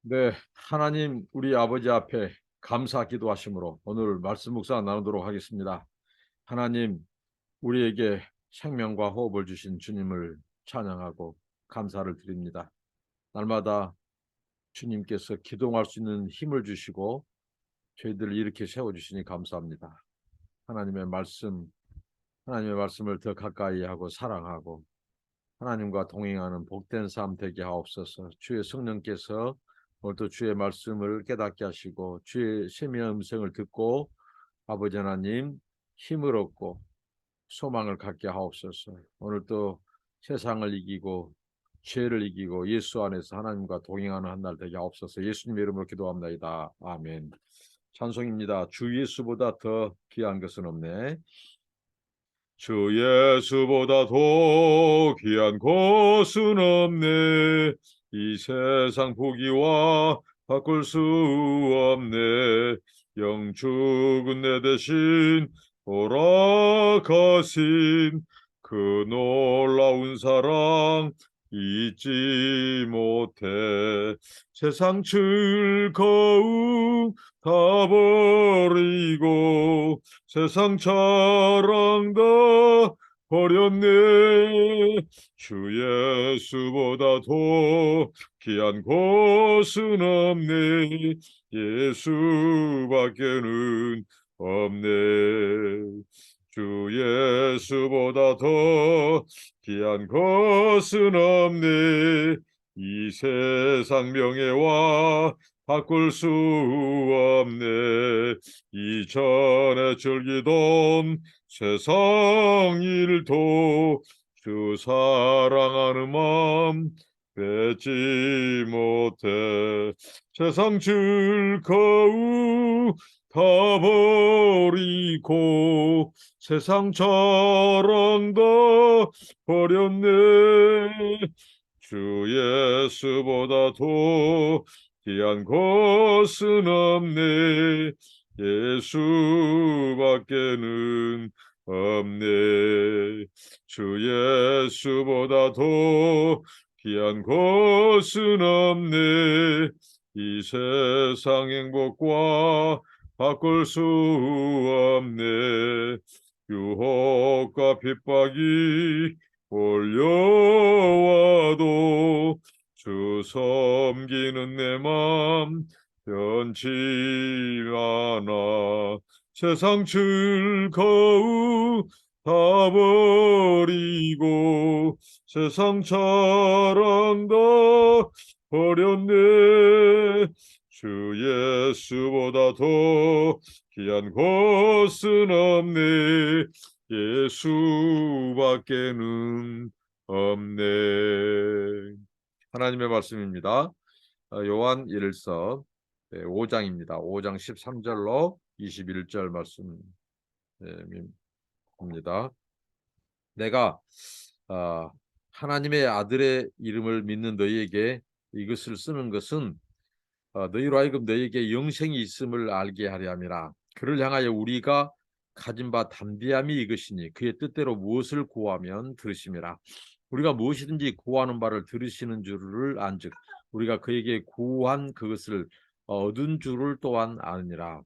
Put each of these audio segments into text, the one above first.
네, 하나님 우리 아버지 앞에 감사 기도하심으로 오늘 말씀 묵상 나누도록 하겠습니다. 하나님, 우리에게 생명과 호흡을 주신 주님을 찬양하고 감사를 드립니다. 날마다 주님께서 기도할 수 있는 힘을 주시고 저희들을 이렇게 세워주시니 감사합니다. 하나님의 말씀, 하나님의 말씀을 더 가까이 하고 사랑하고 하나님과 동행하는 복된 삶 되게 하옵소서. 주의 성령께서 오늘도 주의 말씀을 깨닫게 하시고 주의 세미한 음성을 듣고 아버지 하나님 힘을 얻고 소망을 갖게 하옵소서. 오늘도 세상을 이기고 죄를 이기고 예수 안에서 하나님과 동행하는 한 날 되게 하옵소서. 예수님의 이름으로 기도합니다. 아멘. 찬송입니다. 주 예수보다 더 귀한 것은 없네. 주 예수보다 더 귀한 것은 없네. 이 세상 보기와 바꿀 수 없네. 영 죽은 내 대신 돌아가신 그 놀라운 사랑 잊지 못해. 세상 즐거움 다 버리고 세상 자랑 다 버렸네. 주 예수보다 더 귀한 것은 없네. 예수밖에는 없네. 주 예수보다 더 귀한 것은 없네. 이 세상 명예와 바꿀 수 없네. 이전에 즐기던 세상 일도 주 사랑하는 마음 뺏지 못해. 세상 즐거움 다 버리고 세상 자랑 다 버렸네. 주 예수보다 더 귀한 것은 없네. 예수밖에는 없네. 주 예수보다 더 귀한 것은 없네. 이 세상 행복과 바꿀 수 없네. 유혹과 핍박이 몰려와도 주 섬기는 내 맘 변치 않아. 세상 즐거움 다 버리고 세상 자랑 다 버렸네. 주 예수보다 더 귀한 것은 없네. 예수밖에는 없네. 하나님의 말씀입니다. 요한 1서 5장입니다. 5장 13절로 21절 말씀입니다. 내가 하나님의 아들의 이름을 믿는 너희에게 이것을 쓰는 것은 너희로 하여금 너희에게 영생이 있음을 알게 하려 함이라. 그를 향하여 우리가 가진 바 담대함이 이것이니 그의 뜻대로 무엇을 구하면 들으심이라. 우리가 무엇이든지 구하는 바를 들으시는 줄을 안즉 우리가 그에게 구한 그것을 얻은 줄을 또한 아느니라.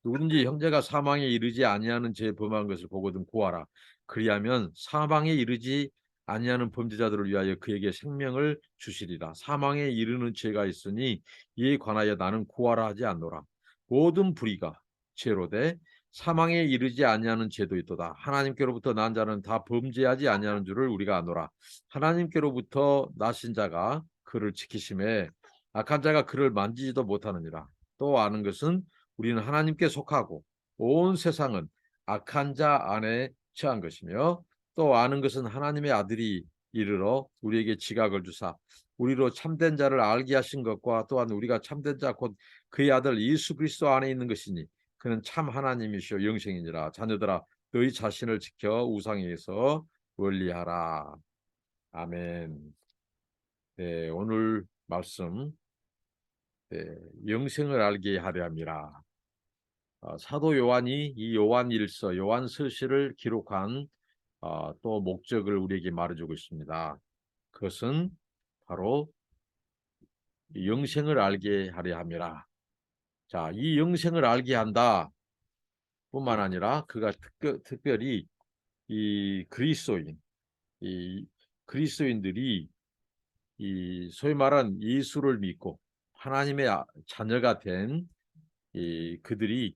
누구든지 형제가 사망에 이르지 아니하는 죄 범한 것을 보거든 구하라. 그리하면 사망에 이르지 아니하는 범죄자들을 위하여 그에게 생명을 주시리라. 사망에 이르는 죄가 있으니 이에 관하여 나는 구하라 하지 않노라. 모든 불의가 죄로되 사망에 이르지 아니하는 죄도 있도다. 하나님께로부터 난 자는 다 범죄하지 아니하는 줄을 우리가 아노라. 하나님께로부터 나신 자가 그를 지키심에 악한 자가 그를 만지지도 못하느니라. 또 아는 것은 우리는 하나님께 속하고 온 세상은 악한 자 안에 처한 것이며 또 아는 것은 하나님의 아들이 이르러 우리에게 지각을 주사 우리로 참된 자를 알게 하신 것과 또한 우리가 참된 자 곧 그의 아들 예수 그리스도 안에 있는 것이니 그는 참 하나님이시요 영생이니라. 자녀들아 너희 자신을 지켜 우상에서 멀리하라. 아멘. 네, 오늘 말씀 영생을 알게 하려 함이라. 사도 요한이 이 요한일서 요한서시를 기록한 또 목적을 우리에게 말해주고 있습니다. 그것은 바로 영생을 알게 하려 함이라. 자, 이 영생을 알게 한다 뿐만 아니라 그가 특별히 이 그리스도인들이 이 소위 말한 예수를 믿고 하나님의 자녀가 된 이 그들이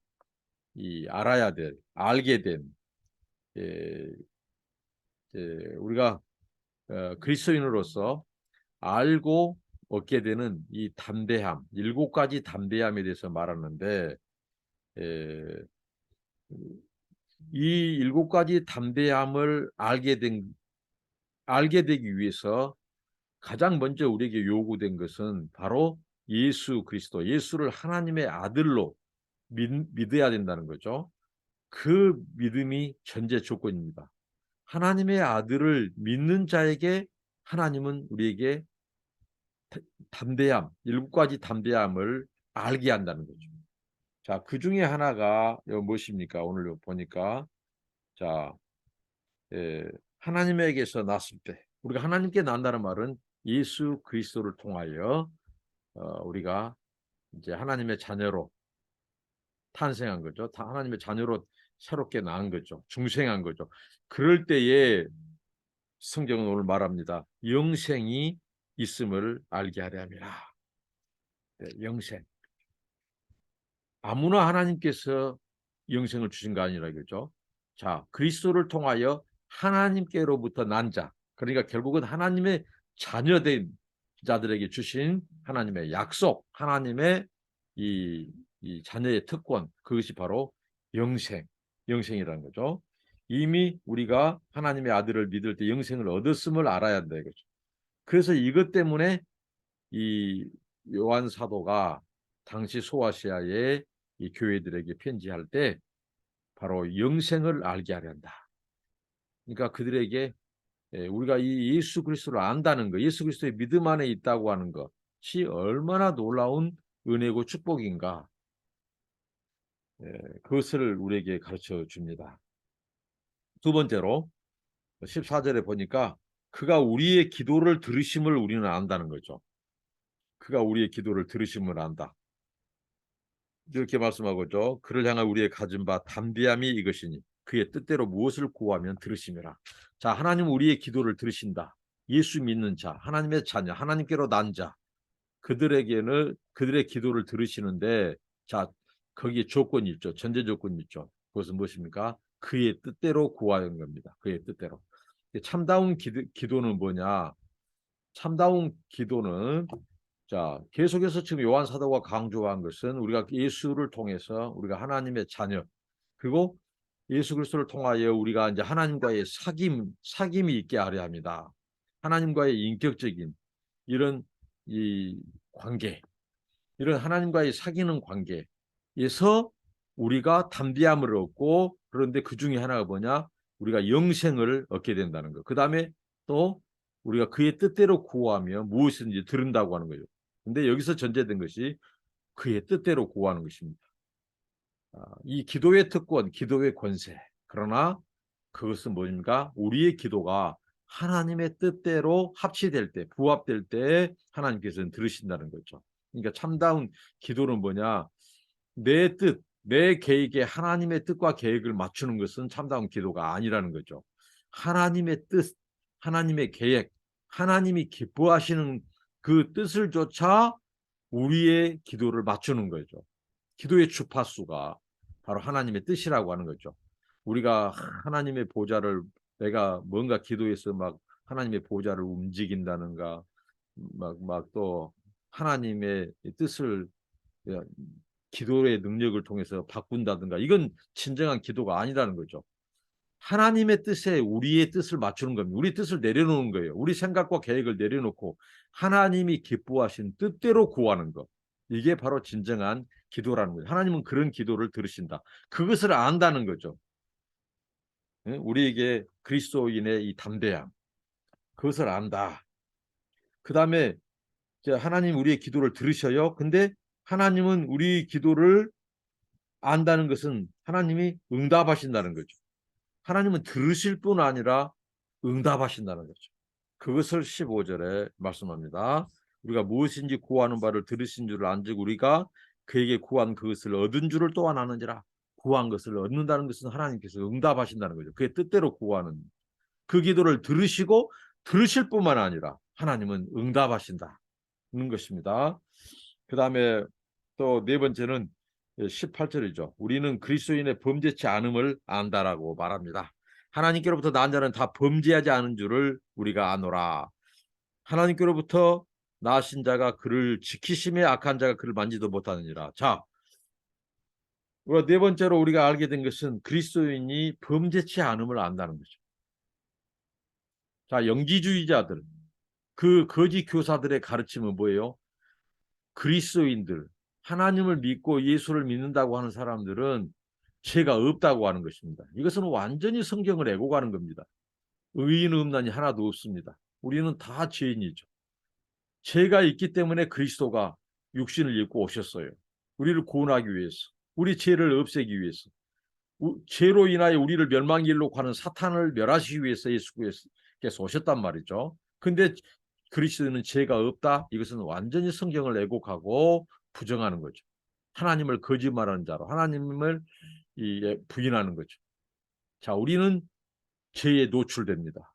이 알게 된 예, 우리가 그리스도인으로서 알고 얻게 되는 이 담대함, 7가지 담대함에 대해서 말하는데 에, 이 7가지 담대함을 알게 되기 위해서 가장 먼저 우리에게 요구된 것은 바로 예수 그리스도, 예수를 하나님의 아들로 믿어야 된다는 거죠. 그 믿음이 전제 조건입니다. 하나님의 아들을 믿는 자에게 하나님은 우리에게 담대함, 7가지 담대함을 알게 한다는 거죠. 자, 그 중에 하나가 무엇입니까? 오늘 보니까 자, 하나님에게서 났을 때 우리가 하나님께 난다는 말은 예수 그리스도를 통하여 우리가 이제 하나님의 자녀로 탄생한 거죠. 하나님의 자녀로 새롭게 낳은 거죠. 중생한 거죠. 그럴 때에 성경은 오늘 말합니다. 영생이 있음을 알게 하려 함이라. 네, 영생. 아무나 하나님께서 영생을 주신 거 아니라 이거죠. 자, 그리스도를 통하여 하나님께로부터 난 자, 그러니까 결국은 하나님의 자녀된 자들에게 주신 하나님의 약속, 하나님의 이 자녀의 특권, 그것이 바로 영생이라는 거죠. 이미 우리가 하나님의 아들을 믿을 때 영생을 얻었음을 알아야 한다 이거죠. 그래서 이것 때문에 이 요한 사도가 당시 소아시아의 이 교회들에게 편지할 때 바로 영생을 알게 하려 한다. 그러니까 그들에게 우리가 이 예수 그리스도를 안다는 것, 예수 그리스도의 믿음 안에 있다고 하는 것이 얼마나 놀라운 은혜고 축복인가. 그것을 우리에게 가르쳐 줍니다. 두 번째로 14절에 보니까 그가 우리의 기도를 들으심을 우리는 안다는 거죠. 그가 우리의 기도를 들으심을 안다. 이렇게 말씀하고 있죠. 그를 향한 우리의 가진 바 담대함이 이것이니 그의 뜻대로 무엇을 구하면 들으심이라. 자, 하나님 우리의 기도를 들으신다. 예수 믿는 자, 하나님의 자녀, 하나님께로 난 자, 그들에게는 그들의 기도를 들으시는데 자, 거기에 조건이 있죠. 전제 조건이 있죠. 그것은 무엇입니까? 그의 뜻대로 구하는 겁니다. 그의 뜻대로. 참다운 기도는 뭐냐? 참다운 기도는 자, 계속해서 지금 요한 사도가 강조한 것은 우리가 예수를 통해서 우리가 하나님의 자녀 그리고 예수 그리스도를 통하여 우리가 이제 하나님과의 사귐이 있게 하려 합니다. 하나님과의 인격적인 이런 이 관계, 이런 하나님과의 사귀는 관계에서 우리가 담대함을 얻고 그런데 그 중에 하나가 뭐냐? 우리가 영생을 얻게 된다는 거. 그 다음에 또 우리가 그의 뜻대로 구하며 무엇이든지 들은다고 하는 거죠. 근데 여기서 전제된 것이 그의 뜻대로 구하는 것입니다. 이 기도의 특권, 기도의 권세. 그러나 그것은 뭐입니까? 우리의 기도가 하나님의 뜻대로 합치될 때, 부합될 때 하나님께서는 들으신다는 거죠. 그러니까 참다운 기도는 뭐냐? 내 뜻, 내 계획에 하나님의 뜻과 계획을 맞추는 것은 참다운 기도가 아니라는 거죠. 하나님의 뜻, 하나님의 계획, 하나님이 기뻐하시는 그 뜻을 조차 우리의 기도를 맞추는 거죠. 기도의 주파수가 바로 하나님의 뜻이라고 하는 거죠. 우리가 하나님의 보좌를 내가 뭔가 기도해서 막 하나님의 보좌를 움직인다는가 막 또 하나님의 뜻을 기도의 능력을 통해서 바꾼다든가 이건 진정한 기도가 아니라는 거죠. 하나님의 뜻에 우리의 뜻을 맞추는 겁니다. 우리 뜻을 내려놓는 거예요. 우리 생각과 계획을 내려놓고 하나님이 기뻐하신 뜻대로 구하는 것. 이게 바로 진정한 기도라는 거예요. 하나님은 그런 기도를 들으신다. 그것을 안다는 거죠. 우리에게 그리스도인의 이 담대함. 그것을 안다. 그 다음에 하나님 우리의 기도를 들으셔요. 근데 하나님은 우리 기도를 안다는 것은 하나님이 응답하신다는 거죠. 하나님은 들으실 뿐 아니라 응답하신다는 거죠. 그것을 15절에 말씀합니다. 우리가 무엇인지 구하는 바를 들으신 줄을 안즉 우리가 그에게 구한 그것을 얻은 줄을 또한 아느니라. 구한 것을 얻는다는 것은 하나님께서 응답하신다는 거죠. 그의 뜻대로 구하는 그 기도를 들으시고 들으실 뿐만 아니라 하나님은 응답하신다는 것입니다. 그 다음에 또 네 번째는 18절이죠. 우리는 그리스도인의 범죄치 않음을 안다라고 말합니다. 하나님께로부터 난 자는 다 범죄하지 않은 줄을 우리가 아노라. 하나님께로부터 나신 자가 그를 지키심에 악한 자가 그를 만지도 못하느니라. 자, 네 번째로 우리가 알게 된 것은 그리스도인이 범죄치 않음을 안다는 거죠. 자, 영지주의자들, 그 거짓 교사들의 가르침은 뭐예요? 그리스도인들, 하나님을 믿고 예수를 믿는다고 하는 사람들은 죄가 없다고 하는 것입니다. 이것은 완전히 성경을 애고가는 겁니다. 의인 없나니 하나도 없습니다. 우리는 다 죄인이죠. 죄가 있기 때문에 그리스도가 육신을 입고 오셨어요. 우리를 구원하기 위해서, 우리 죄를 없애기 위해서, 죄로 인하여 우리를 멸망의 길로 가는 사탄을 멸하시기 위해서 예수께서 오셨단 말이죠. 근데 그리스도는 죄가 없다. 이것은 완전히 성경을 애곡하고 부정하는 거죠. 하나님을 거짓말하는 자로 하나님을 부인하는 거죠. 자, 우리는 죄에 노출됩니다.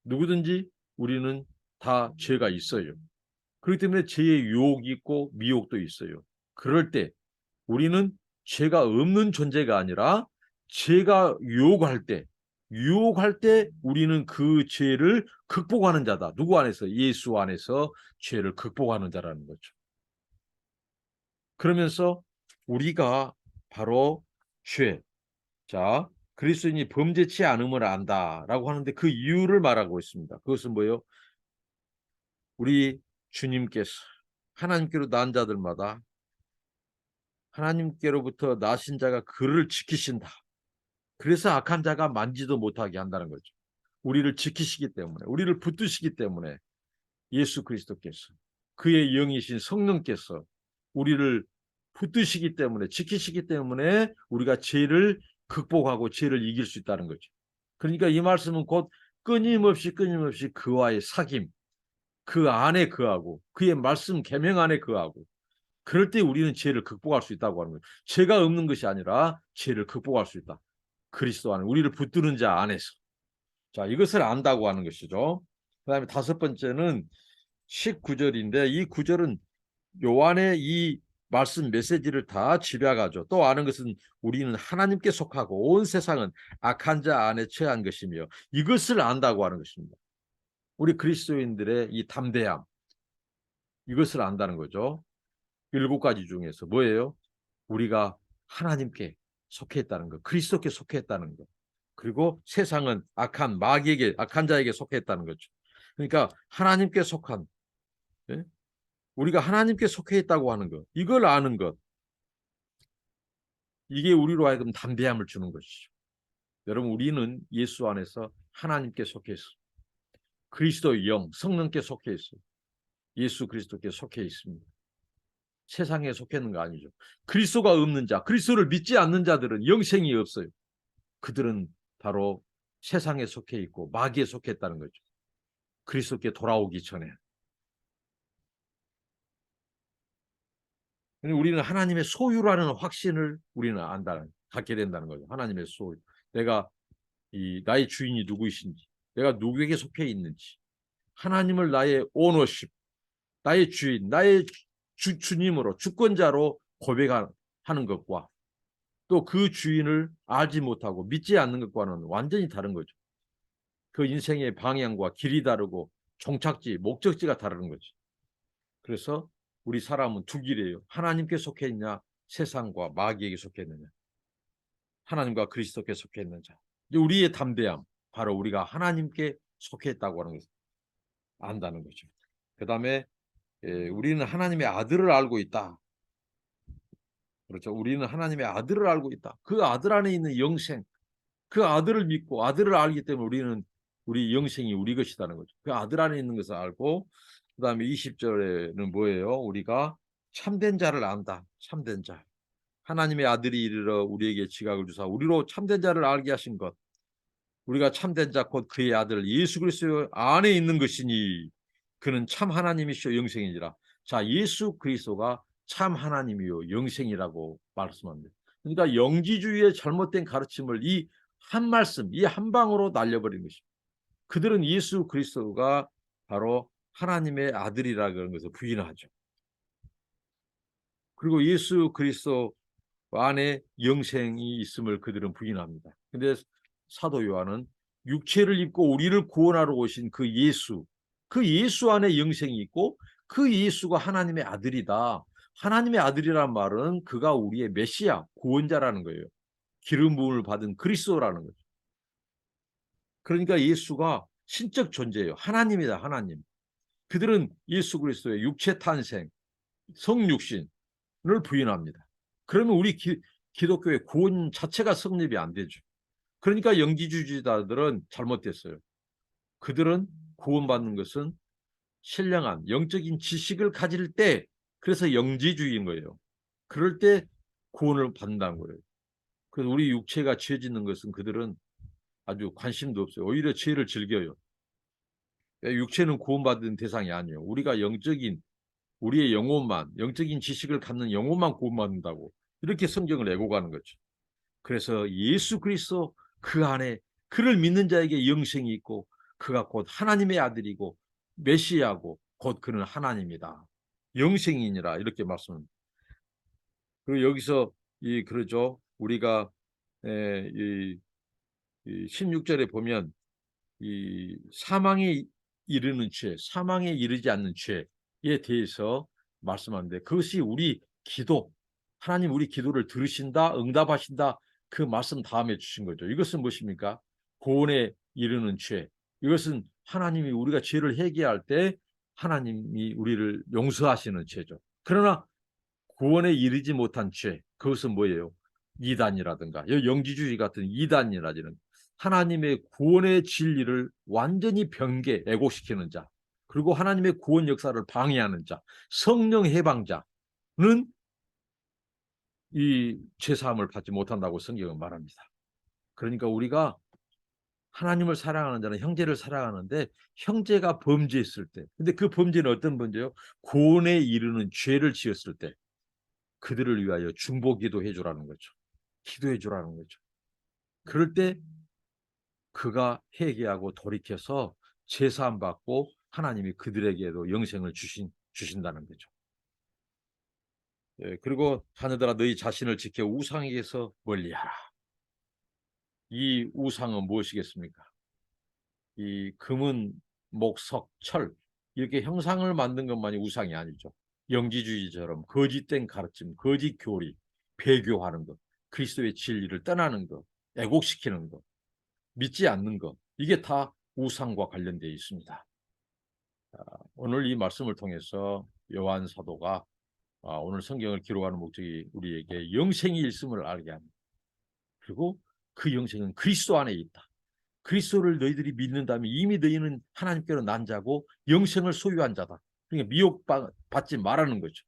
누구든지 우리는 다 죄가 있어요. 그렇기 때문에 죄의 유혹이 있고 미혹도 있어요. 그럴 때 우리는 죄가 없는 존재가 아니라 죄가 유혹할 때 우리는 그 죄를 극복하는 자다. 누구 안에서? 예수 안에서 죄를 극복하는 자라는 거죠. 그러면서 우리가 바로 죄, 자, 그리스도인이 범죄치 않음을 안다라고 하는데 그 이유를 말하고 있습니다. 그것은 뭐예요? 우리 주님께서 하나님께로 난 자들마다 하나님께로부터 나신 자가 그를 지키신다. 그래서 악한 자가 만지도 못하게 한다는 거죠. 우리를 지키시기 때문에, 우리를 붙드시기 때문에 예수 그리스도께서, 그의 영이신 성령께서 우리를 붙드시기 때문에, 지키시기 때문에 우리가 죄를 극복하고 죄를 이길 수 있다는 거죠. 그러니까 이 말씀은 곧 끊임없이 그와의 사귐, 그 안에 거하고 그의 말씀 계명 안에 거하고 그럴 때 우리는 죄를 극복할 수 있다고 하는 거예요. 죄가 없는 것이 아니라 죄를 극복할 수 있다. 그리스도 안에, 우리를 붙드는 자 안에서. 자, 이것을 안다고 하는 것이죠. 그 다음에 다섯 번째는 19절인데 이 구절은 요한의 이 말씀 메시지를 다 집약하죠. 또 아는 것은 우리는 하나님께 속하고 온 세상은 악한 자 안에 처한 것이며 이것을 안다고 하는 것입니다. 우리 그리스도인들의 이 담대함, 이것을 안다는 거죠. 7가지 중에서 뭐예요? 우리가 하나님께 속해 있다는 것, 그리스도께 속해 있다는 것, 그리고 세상은 악한 마귀에게, 악한 자에게 속해 있다는 거죠. 그러니까 하나님께 속한, 예? 우리가 하나님께 속해 있다고 하는 것, 이걸 아는 것, 이게 우리로 하여금 담대함을 주는 것이죠. 여러분, 우리는 예수 안에서 하나님께 속해 있어, 그리스도의 영, 성령께 속해 있어, 예수 그리스도께 속해 있습니다. 세상에 속해 있는 거 아니죠. 그리스도가 없는 자, 그리스도를 믿지 않는 자들은 영생이 없어요. 그들은 바로 세상에 속해 있고 마귀에 속해 있다는 거죠. 그리스도께 돌아오기 전에. 우리는 하나님의 소유라는 확신을 우리는 갖게 된다는 거죠. 하나님의 소유. 내가 나의 주인이 누구이신지, 내가 누구에게 속해 있는지, 하나님을 나의 오너십, 나의 주인, 나의 주님으로, 주권자로 고백하는 것과 또 그 주인을 알지 못하고 믿지 않는 것과는 완전히 다른 거죠. 그 인생의 방향과 길이 다르고 종착지, 목적지가 다른 거죠. 그래서 우리 사람은 두 길이에요. 하나님께 속해 있냐, 세상과 마귀에게 속해 있느냐. 하나님과 그리스도께 속해 있는 자. 우리의 담대함, 바로 우리가 하나님께 속해 있다고 하는 것을 안다는 거죠. 그 다음에 우리는 하나님의 아들을 알고 있다. 그렇죠. 우리는 하나님의 아들을 알고 있다. 그 아들 안에 있는 영생, 그 아들을 믿고 아들을 알기 때문에 우리는 우리 영생이 우리 것이라는 거죠. 그 아들 안에 있는 것을 알고 그 다음에 20절에는 뭐예요? 우리가 참된 자를 안다. 참된 자. 하나님의 아들이 이르러 우리에게 지각을 주사 우리로 참된 자를 알게 하신 것. 우리가 참된 자 곧 그의 아들 예수 그리스도 안에 있는 것이니 그는 참 하나님이시오 영생이니라. 자, 예수 그리스도가 참 하나님이요 영생이라고 말씀합니다. 그러니까 영지주의의 잘못된 가르침을 이 한 말씀, 이 한 방으로 날려버린 것입니다. 그들은 예수 그리스도가 바로 하나님의 아들이라는 것을 부인하죠. 그리고 예수 그리스도 안에 영생이 있음을 그들은 부인합니다. 근데 사도 요한은 육체를 입고 우리를 구원하러 오신 그 예수 안에 영생이 있고 그 예수가 하나님의 아들이다. 하나님의 아들이란 말은 그가 우리의 메시아, 구원자라는 거예요. 기름 부음을 받은 그리스도라는 거죠. 그러니까 예수가 신적 존재예요. 하나님이다, 하나님. 그들은 예수 그리스도의 육체 탄생, 성육신을 부인합니다. 그러면 우리 기독교의 구원 자체가 성립이 안 되죠. 그러니까 영지주의자들은 잘못됐어요. 그들은 구원받는 것은 신령한 영적인 지식을 가질 때, 그래서 영지주의인 거예요. 그럴 때 구원을 받는다는 거예요. 그래서 우리 육체가 죄 짓는 것은 그들은 아주 관심도 없어요. 오히려 죄를 즐겨요. 육체는 구원받은 대상이 아니에요. 우리가 영적인 우리의 영혼만, 영적인 지식을 갖는 영혼만 구원받는다고 이렇게 성경을 애고가는 거죠. 그래서 예수 그리스도 그 안에 그를 믿는 자에게 영생이 있고 그가 곧 하나님의 아들이고 메시아고 곧 그는 하나님이다. 영생이니라 이렇게 말씀합니다. 그리고 여기서 그러죠. 우리가 이 16절에 보면 이 사망에 이르는 죄, 사망에 이르지 않는 죄에 대해서 말씀하는데 그것이 우리 기도, 하나님 우리 기도를 들으신다, 응답하신다 그 말씀 다음에 주신 거죠. 이것은 무엇입니까? 구원에 이르는 죄. 이것은 하나님이 우리가 죄를 회개할 때 하나님이 우리를 용서하시는 죄죠. 그러나 구원에 이르지 못한 죄, 그것은 뭐예요? 이단이라든가 영지주의 같은 이단이라지는 하나님의 구원의 진리를 완전히 변개, 왜곡시키는 자, 그리고 하나님의 구원 역사를 방해하는 자, 성령 해방자는 이 죄사함을 받지 못한다고 성경은 말합니다. 그러니까 우리가 하나님을 사랑하는 자는 형제를 사랑하는데 형제가 범죄했을 때, 근데 그 범죄는 어떤 범죄요? 구원에 이르는 죄를 지었을 때 그들을 위하여 중보기도 해주라는 거죠. 기도해 주라는 거죠. 그럴 때 그가 회개하고 돌이켜서 제사함 받고 하나님이 그들에게도 영생을 주신다는 거죠. 그리고 자녀들아 너희 자신을 지켜 우상에게서 멀리하라. 이 우상은 무엇이겠습니까? 이 금은 목석, 철 이렇게 형상을 만든 것만이 우상이 아니죠. 영지주의처럼 거짓된 가르침, 거짓 교리, 배교하는 것, 그리스도의 진리를 떠나는 것, 왜곡시키는 것, 믿지 않는 것, 이게 다 우상과 관련되어 있습니다. 오늘 이 말씀을 통해서 요한 사도가 오늘 성경을 기록하는 목적이 우리에게 영생이 있음을 알게 합니다. 그리고 그 영생은 그리스도 안에 있다. 그리스도를 너희들이 믿는다면 이미 너희는 하나님께로 난 자고 영생을 소유한 자다. 그러니까 미혹받지 말라는 거죠.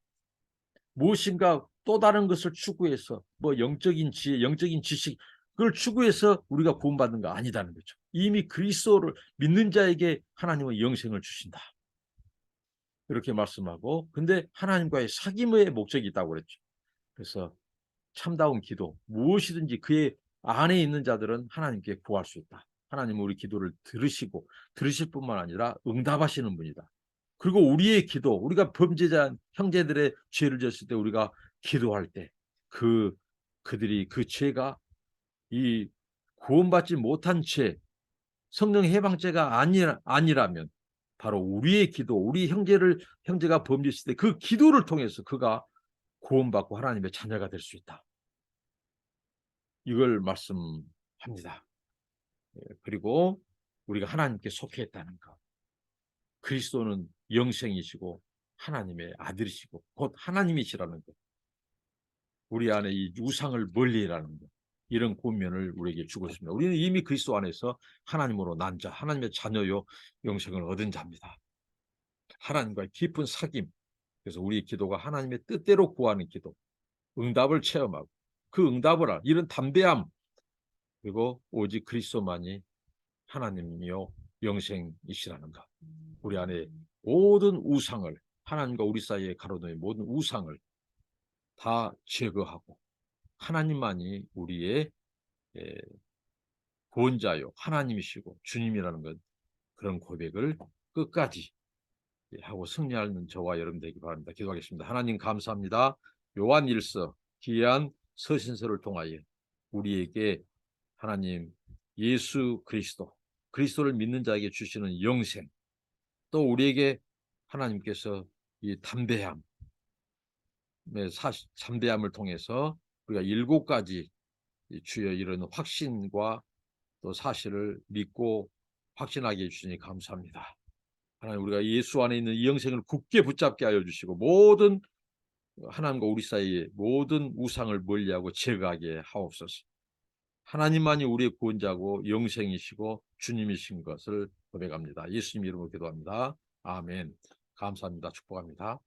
무엇인가 또 다른 것을 추구해서 뭐 영적인 지혜, 영적인 지식 그걸 추구해서 우리가 구원받는 거 아니다는 거죠. 이미 그리스도를 믿는 자에게 하나님은 영생을 주신다. 이렇게 말씀하고 근데 하나님과의 사귐의 목적이 있다고 그랬죠. 그래서 참다운 기도 무엇이든지 그의 안에 있는 자들은 하나님께 구할 수 있다. 하나님은 우리 기도를 들으시고 들으실 뿐만 아니라 응답하시는 분이다. 그리고 우리의 기도, 우리가 범죄자 형제들의 죄를 졌을 때 우리가 기도할 때 그들이 그 죄가 이 구원받지 못한 죄, 성령 해방죄가 아니라면 바로 우리의 기도, 우리 형제가 범죄했을 때 그 기도를 통해서 그가 구원받고 하나님의 자녀가 될 수 있다. 이걸 말씀합니다. 그리고 우리가 하나님께 속해 있다는 것. 그리스도는 영생이시고 하나님의 아들이시고 곧 하나님이시라는 것. 우리 안에 이 우상을 멀리라는 것. 이런 권면을 우리에게 주고 있습니다. 우리는 이미 그리스도 안에서 하나님으로 난 자, 하나님의 자녀요 영생을 얻은 자입니다. 하나님과의 깊은 사귐. 그래서 우리 기도가 하나님의 뜻대로 구하는 기도, 응답을 체험하고 그 응답을 이런 담대함 그리고 오직 그리스도만이 하나님이요 영생이시라는 것. 우리 안에 모든 우상을, 하나님과 우리 사이에 가로놓은 모든 우상을 다 제거하고 하나님만이 우리의 예, 구원자요 하나님이시고 주님이라는 것, 그런 고백을 끝까지 하고 승리하는 저와 여러분 되기 바랍니다. 기도하겠습니다. 하나님 감사합니다. 요한일서 귀한 서신서를 통하여 우리에게 하나님 예수 그리스도를 믿는 자에게 주시는 영생, 또 우리에게 하나님께서 이 담대함을 통해서 우리가 7가지 주여 이런 확신과 또 사실을 믿고 확신하게 해주시니 감사합니다. 하나님, 우리가 예수 안에 있는 이 영생을 굳게 붙잡게 하여 주시고 모든 하나님과 우리 사이의 모든 우상을 멀리하고 제거하게 하옵소서. 하나님만이 우리의 구원자고 영생이시고 주님이신 것을 고백합니다. 예수님 이름으로 기도합니다. 아멘. 감사합니다. 축복합니다.